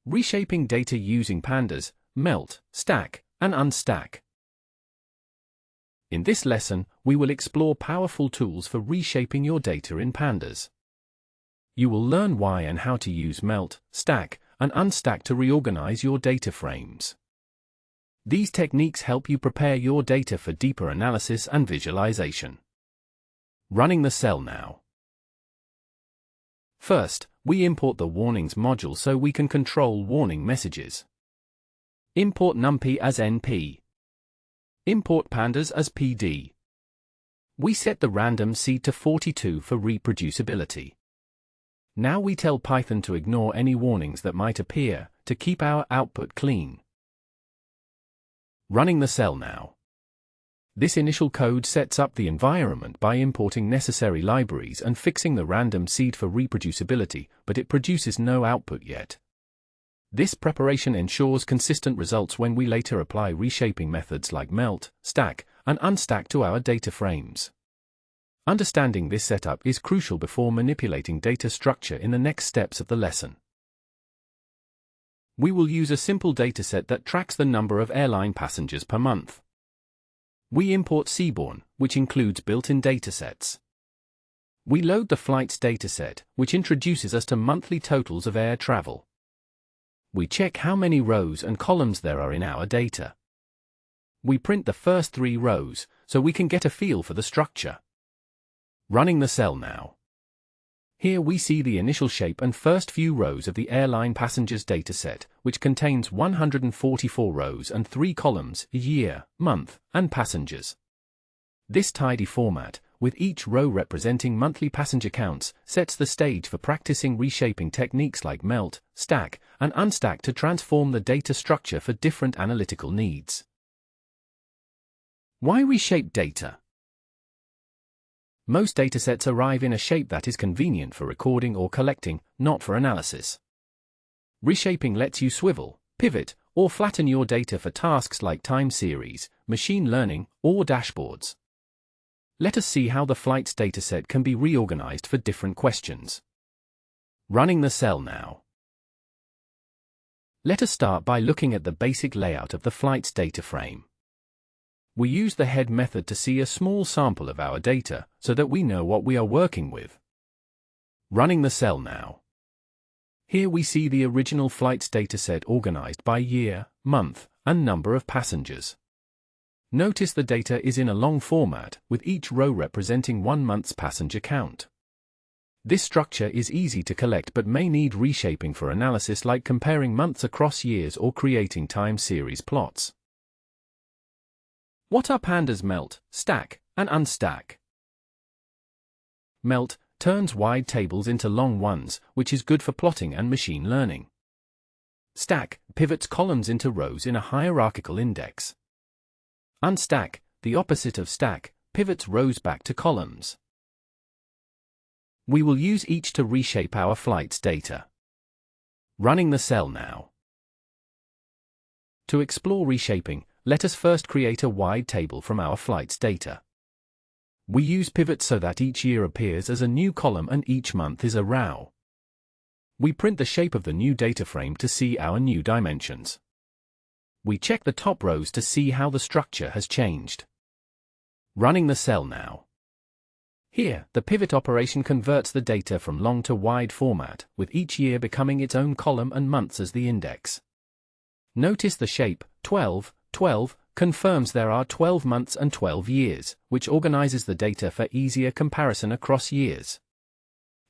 Reshaping data using Pandas, Melt, Stack, and Unstack. In this lesson, we will explore powerful tools for reshaping your data in Pandas. You will learn why and how to use Melt, Stack, and Unstack to reorganize your data frames. These techniques help you prepare your data for deeper analysis and visualization. Running the cell now. First, we import the warnings module so we can control warning messages. Import NumPy as NP. Import Pandas as PD. We set the random seed to 42 for reproducibility. Now we tell Python to ignore any warnings that might appear, to keep our output clean. Running the cell now. This initial code sets up the environment by importing necessary libraries and fixing the random seed for reproducibility, but it produces no output yet. This preparation ensures consistent results when we later apply reshaping methods like melt, stack, and unstack to our data frames. Understanding this setup is crucial before manipulating data structure in the next steps of the lesson. We will use a simple dataset that tracks the number of airline passengers per month. We import Seaborne, which includes built-in datasets. We load the flights dataset, which introduces us to monthly totals of air travel. We check how many rows and columns there are in our data. We print the first 3 rows, so we can get a feel for the structure. Running the cell now. Here we see the initial shape and first few rows of the airline passengers dataset, which contains 144 rows and 3 columns: year, month, and passengers. This tidy format, with each row representing monthly passenger counts, sets the stage for practicing reshaping techniques like melt, stack, and unstack to transform the data structure for different analytical needs. Why reshape data? Most datasets arrive in a shape that is convenient for recording or collecting, not for analysis. Reshaping lets you swivel, pivot, or flatten your data for tasks like time series, machine learning, or dashboards. Let us see how the flights dataset can be reorganized for different questions. Running the cell now. Let us start by looking at the basic layout of the flights data frame. We use the head method to see a small sample of our data, so that we know what we are working with. Running the cell now. Here we see the original flights dataset organized by year, month, and number of passengers. Notice the data is in a long format, with each row representing 1 month's passenger count. This structure is easy to collect but may need reshaping for analysis, like comparing months across years or creating time series plots. What are Pandas melt, stack, and unstack? Melt turns wide tables into long ones, which is good for plotting and machine learning. Stack pivots columns into rows in a hierarchical index. Unstack, the opposite of stack, pivots rows back to columns. We will use each to reshape our flights data. Running the cell now. To explore reshaping, let us first create a wide table from our flights data. We use pivots so that each year appears as a new column and each month is a row. We print the shape of the new data frame to see our new dimensions. We check the top rows to see how the structure has changed. Running the cell now. Here, the pivot operation converts the data from long to wide format, with each year becoming its own column and months as the index. Notice the shape, 12, 12, confirms there are 12 months and 12 years, which organizes the data for easier comparison across years.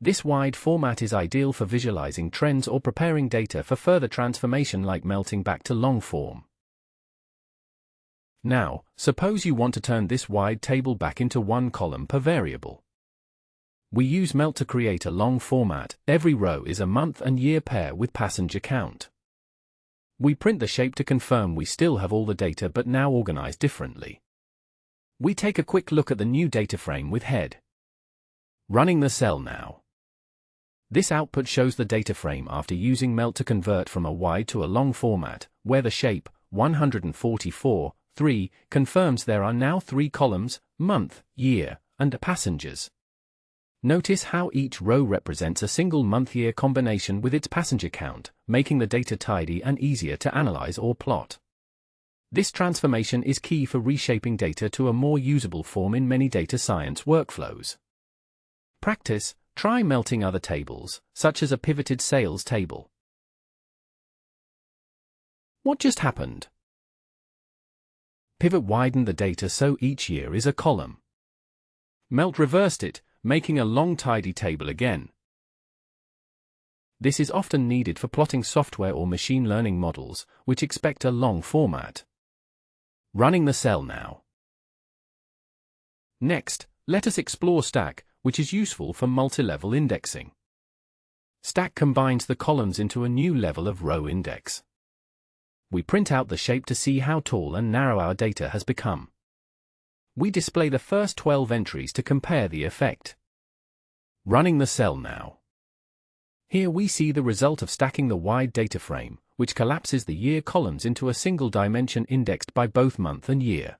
This wide format is ideal for visualizing trends or preparing data for further transformation, like melting back to long form. Now, suppose you want to turn this wide table back into 1 column per variable. We use melt to create a long format. Every row is a month and year pair with passenger count. We print the shape to confirm we still have all the data but now organized differently. We take a quick look at the new data frame with head. Running the cell now. This output shows the data frame after using melt to convert from a wide to a long format, where the shape, 144, 3, confirms there are now 3 columns, month, year, and passengers. Notice how each row represents a single month-year combination with its passenger count, making the data tidy and easier to analyze or plot. This transformation is key for reshaping data to a more usable form in many data science workflows. Practice: try melting other tables, such as a pivoted sales table. What just happened? Pivot widened the data so each year is a column. Melt reversed it, making a long tidy table again. This is often needed for plotting software or machine learning models, which expect a long format. Running the cell now. Next, let us explore Stack, which is useful for multi-level indexing. Stack combines the columns into a new level of row index. We print out the shape to see how tall and narrow our data has become. We display the first 12 entries to compare the effect. Running the cell now. Here we see the result of stacking the wide data frame, which collapses the year columns into a single dimension indexed by both month and year.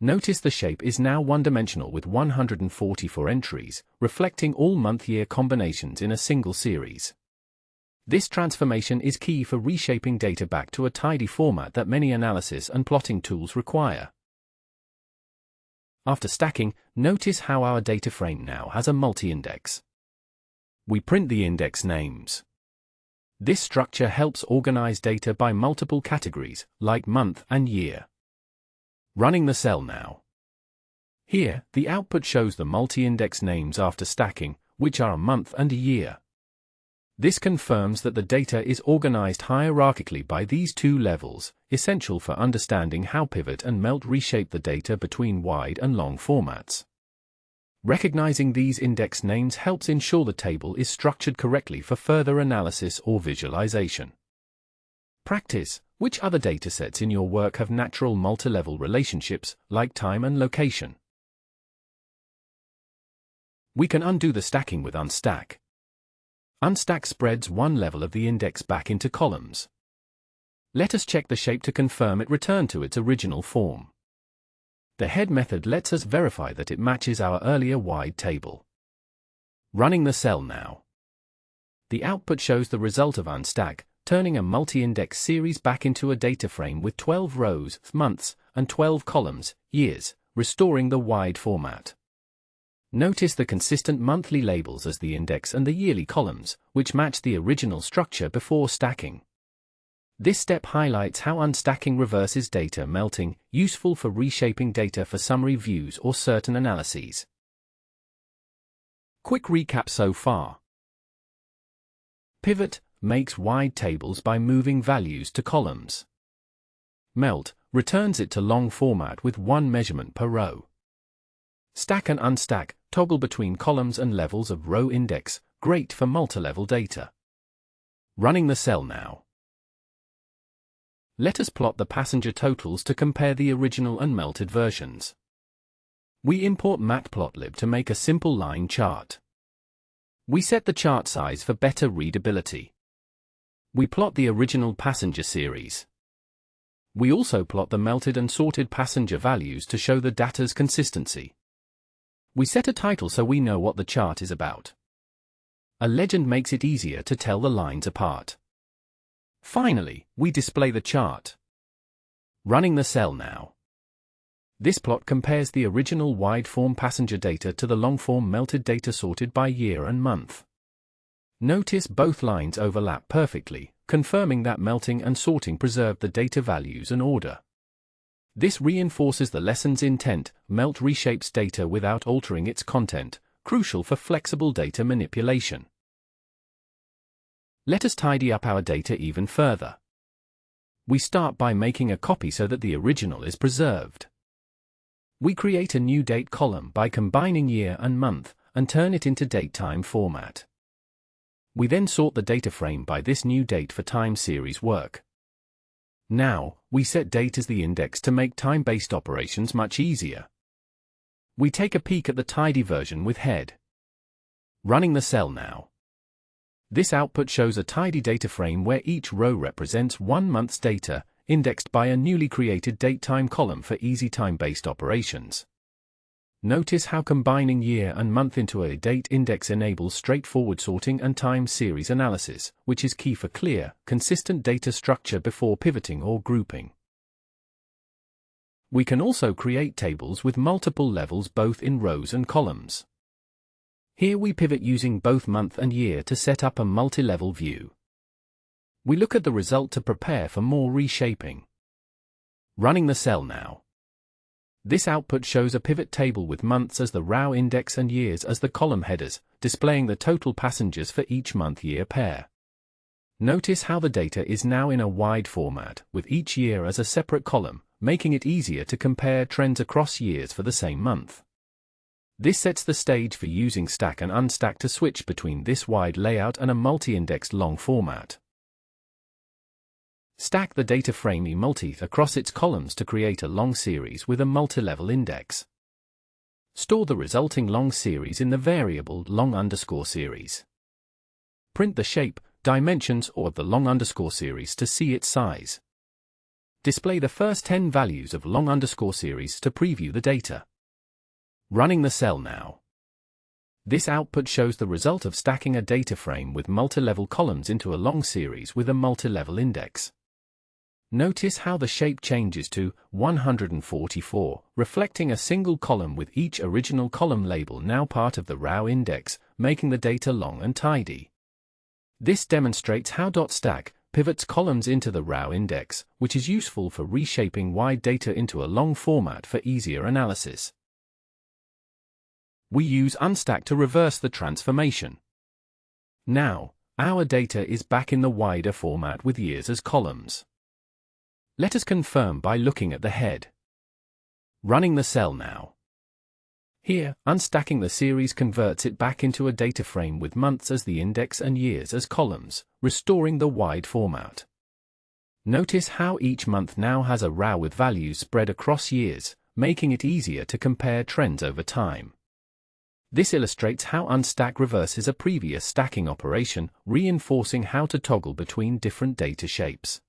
Notice the shape is now one-dimensional with 144 entries, reflecting all month-year combinations in a single series. This transformation is key for reshaping data back to a tidy format that many analysis and plotting tools require. After stacking, notice how our data frame now has a multi-index. We print the index names. This structure helps organize data by multiple categories, like month and year. Running the cell now. Here, the output shows the multi-index names after stacking, which are a month and a year. This confirms that the data is organized hierarchically by these two levels, essential for understanding how pivot and melt reshape the data between wide and long formats. Recognizing these index names helps ensure the table is structured correctly for further analysis or visualization. Practice: which other datasets in your work have natural multi-level relationships, like time and location? We can undo the stacking with Unstack. Unstack spreads one level of the index back into columns. Let us check the shape to confirm it returned to its original form. The head method lets us verify that it matches our earlier wide table. Running the cell now. The output shows the result of Unstack, turning a multi-index series back into a data frame with 12 rows, months, and 12 columns, years, restoring the wide format. Notice the consistent monthly labels as the index and the yearly columns, which match the original structure before stacking. This step highlights how unstacking reverses data melting, useful for reshaping data for summary views or certain analyses. Quick recap so far. Pivot makes wide tables by moving values to columns. Melt returns it to long format with one measurement per row. Stack and unstack toggle between columns and levels of row index, great for multi-level data. Running the cell now. Let us plot the passenger totals to compare the original and melted versions. We import matplotlib to make a simple line chart. We set the chart size for better readability. We plot the original passenger series. We also plot the melted and sorted passenger values to show the data's consistency. We set a title so we know what the chart is about. A legend makes it easier to tell the lines apart. Finally, we display the chart. Running the cell now. This plot compares the original wide-form passenger data to the long-form melted data sorted by year and month. Notice both lines overlap perfectly, confirming that melting and sorting preserved the data values and order. This reinforces the lesson's intent: melt reshapes data without altering its content, crucial for flexible data manipulation. Let us tidy up our data even further. We start by making a copy so that the original is preserved. We create a new date column by combining year and month, and turn it into datetime format. We then sort the data frame by this new date for time series work. Now, we set date as the index to make time-based operations much easier. We take a peek at the tidy version with head. Running the cell now. This output shows a tidy data frame where each row represents 1 month's data, indexed by a newly created datetime column for easy time-based operations. Notice how combining year and month into a date index enables straightforward sorting and time series analysis, which is key for clear, consistent data structure before pivoting or grouping. We can also create tables with multiple levels both in rows and columns. Here we pivot using both month and year to set up a multi-level view. We look at the result to prepare for more reshaping. Running the cell now. This output shows a pivot table with months as the row index and years as the column headers, displaying the total passengers for each month-year pair. Notice how the data is now in a wide format, with each year as a separate column, making it easier to compare trends across years for the same month. This sets the stage for using Stack and Unstack to switch between this wide layout and a multi-indexed long format. Stack the data frame multi across its columns to create a long series with a multi-level index. Store the resulting long series in the variable long_series. Print the shape, dimensions or the long_series to see its size. Display the first 10 values of long_series to preview the data. Running the cell now. This output shows the result of stacking a data frame with multi-level columns into a long series with a multi-level index. Notice how the shape changes to 144, reflecting a single column with each original column label now part of the row index, making the data long and tidy. This demonstrates how .stack pivots columns into the row index, which is useful for reshaping wide data into a long format for easier analysis. We use Unstack to reverse the transformation. Now, our data is back in the wider format with years as columns. Let us confirm by looking at the head. Running the cell now. Here, unstacking the series converts it back into a data frame with months as the index and years as columns, restoring the wide format. Notice how each month now has a row with values spread across years, making it easier to compare trends over time. This illustrates how Unstack reverses a previous stacking operation, reinforcing how to toggle between different data shapes.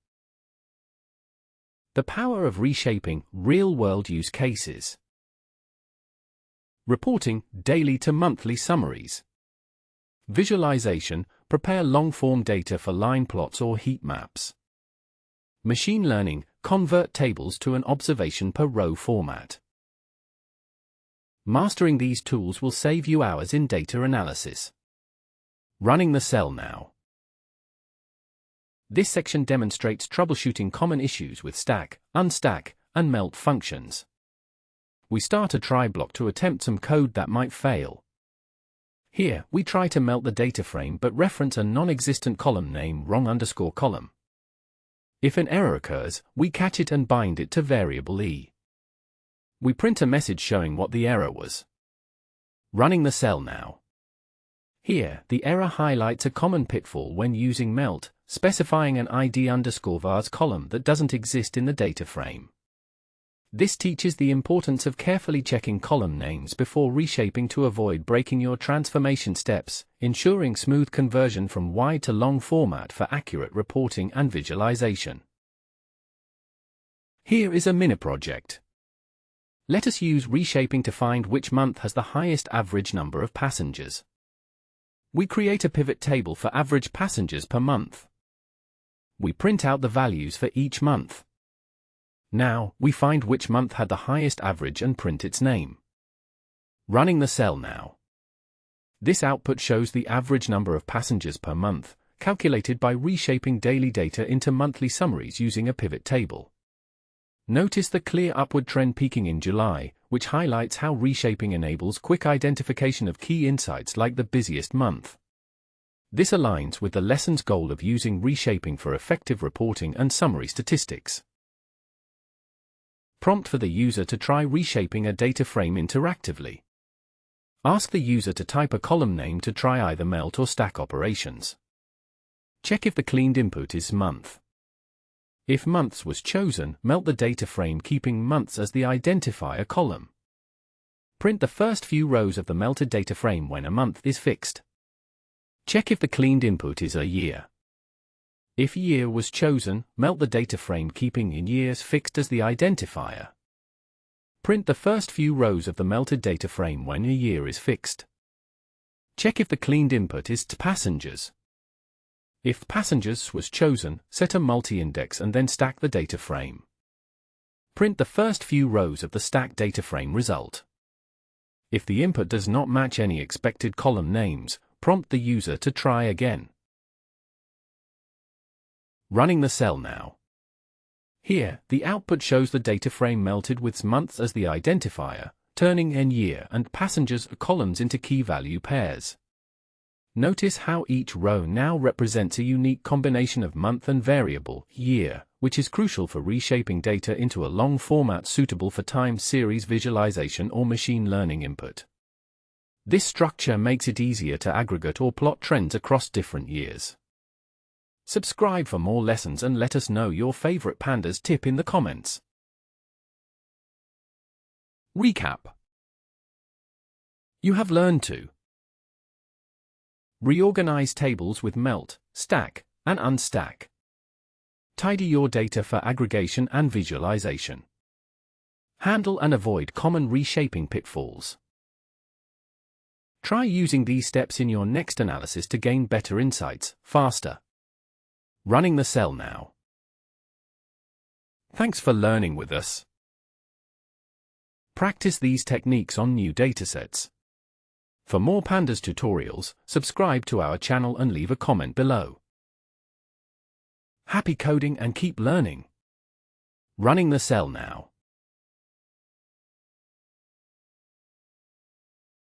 The power of reshaping real-world use cases. Reporting daily to monthly summaries. Visualization, prepare long-form data for line plots or heat maps. Machine learning, convert tables to an observation per row format. Mastering these tools will save you hours in data analysis. Running the cell now. This section demonstrates troubleshooting common issues with stack, unstack, and melt functions. We start a try block to attempt some code that might fail. Here, we try to melt the data frame but reference a non-existent column name wrong_column. If an error occurs, we catch it and bind it to variable e. We print a message showing what the error was. Running the cell now. Here, the error highlights a common pitfall when using melt, specifying an ID_vars column that doesn't exist in the data frame. This teaches the importance of carefully checking column names before reshaping to avoid breaking your transformation steps, ensuring smooth conversion from wide to long format for accurate reporting and visualization. Here is a mini project. Let us use reshaping to find which month has the highest average number of passengers. We create a pivot table for average passengers per month. We print out the values for each month. Now, we find which month had the highest average and print its name. Running the cell now. This output shows the average number of passengers per month, calculated by reshaping daily data into monthly summaries using a pivot table. Notice the clear upward trend peaking in July, which highlights how reshaping enables quick identification of key insights like the busiest month. This aligns with the lesson's goal of using reshaping for effective reporting and summary statistics. Prompt for the user to try reshaping a data frame interactively. Ask the user to type a column name to try either melt or stack operations. Check if the cleaned input is month. If months was chosen, melt the data frame keeping months as the identifier column. Print the first few rows of the melted data frame when a month is fixed. Check if the cleaned input is a year. If year was chosen, melt the data frame keeping in years fixed as the identifier. Print the first few rows of the melted data frame when a year is fixed. Check if the cleaned input is to passengers. If passengers was chosen, set a multi-index and then stack the data frame. Print the first few rows of the stacked data frame result. If the input does not match any expected column names, prompt the user to try again. Running the cell now. Here, the output shows the data frame melted with months as the identifier, turning year and passengers columns into key value pairs. Notice how each row now represents a unique combination of month and variable, year, which is crucial for reshaping data into a long format suitable for time series visualization or machine learning input. This structure makes it easier to aggregate or plot trends across different years. Subscribe for more lessons and let us know your favorite Pandas tip in the comments. Recap. You have learned to reorganize tables with melt, stack, and unstack. Tidy your data for aggregation and visualization. Handle and avoid common reshaping pitfalls. Try using these steps in your next analysis to gain better insights, faster. Running the cell now. Thanks for learning with us. Practice these techniques on new datasets. For more Pandas tutorials, subscribe to our channel and leave a comment below. Happy coding and keep learning. Running the cell now.